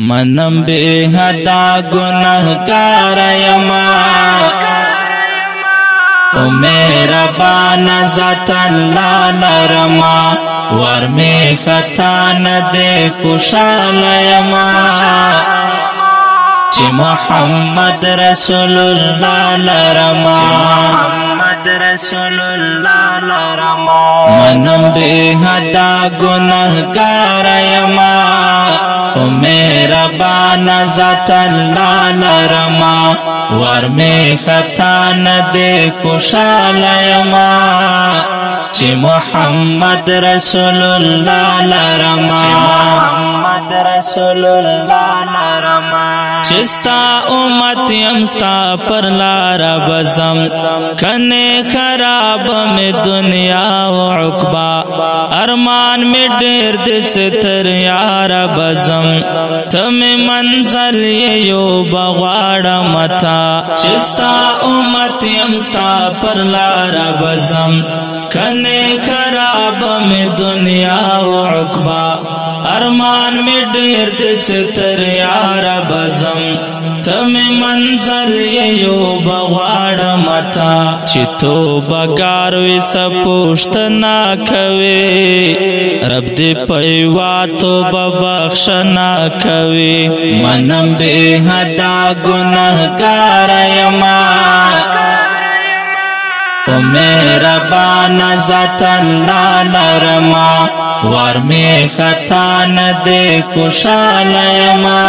منم بے حدا گنہگار یما او میرا بانا ذات اللہ لرما ورمی خطا ندے خوشال یما چی محمد رسول اللہ لرما رسول اللہ لرما منم بے حدا گنہگار یما او میرا بانا ذات اللہ لرما ورمی خطا ندے خوشال یما چی محمد رسول اللہ لرما محمد رسول اللہ لرما چستا امت یمستا پر لارا بزم کنے خراب میں دنیا و عقبہ ارمان میں ڈیر دس تر یار بزم تم منزل یو بغواڑا متا چستا امت یمستا پر لارا بزم کنے خراب میں دنیا و عقبہ ارمان میں ڈیر دس تر یار بزم تم منزل یو بغواڑا متا چی تو بگاروی سپوشت نا کوی رب دی پیوا تو ببخش نا کوی منم بے حدا گنہگار یما او میرا بانا ذات اللہ لرما ورمی خطا ندے خوشال یما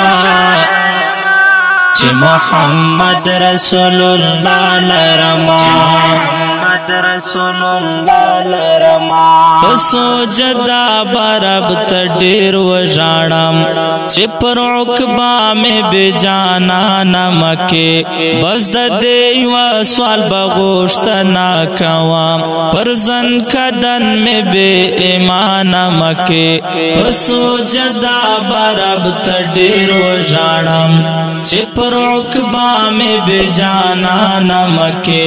چی محمد رسول اللہ لرما محمد رسول اللہ لرما پسو جدا برب تڈیر و جانم چی پر عقبہ میں بے جانا نمکے بس دیو سوال بغوشت ناکوام پر زن کدن میں بے ایمان مکے پسو جدا برب تڈیر و جانم چی پر عقبہ میں بے جانا نمکے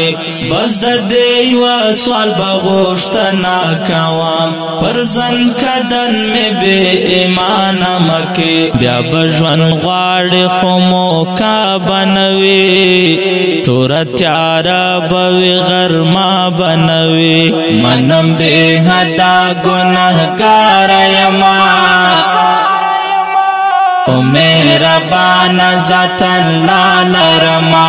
بس دیو سوال بغوشت ناکوام پر زن کدن میں بے ایمان مکے بیا بجون غاڑ خمو کا بنوی تورا تیارا بوی غرما بنوی منم بے حدا گنہگار یما او میرا بانا ذات اللہ لرما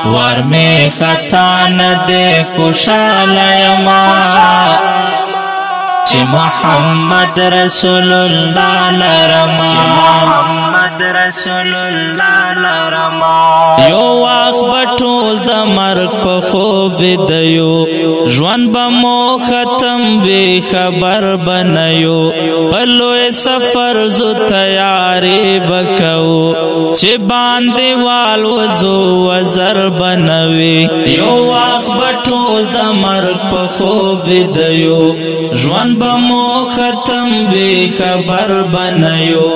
ورمی خطا ندے خوشال یما چی محمد رسول اللہ لرما محمد رسول اللہ لرما یو واخ بطول دا مرک پا خوب دیو جوان بمو ختم بی خبر بنیو پلوی سفر زو تیاری بکو چی باندی وال وزو وزر بنوی یو واخ بطول دا مرک پا خوب دیو جوان بمو ختم بی خبر بنیو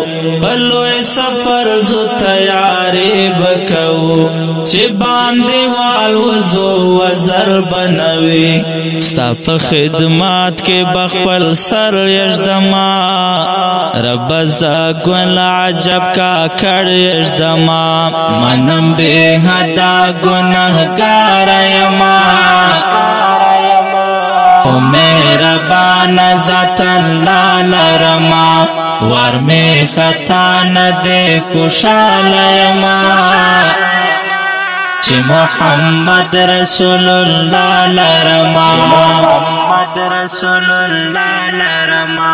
بلوی سفر زو تیاری بکو چی باندی وال وزو وزر بنوی ستا پا خدمات کے بخبل سر یجدما رب زگون عجب کا کر یجدما منم بے حدا گنہگار یما او میرا بانا ذات اللہ لرما ورمی خطا ندے خوشال یما چی محمد رسول اللہ لرما محمد رسول اللہ لرما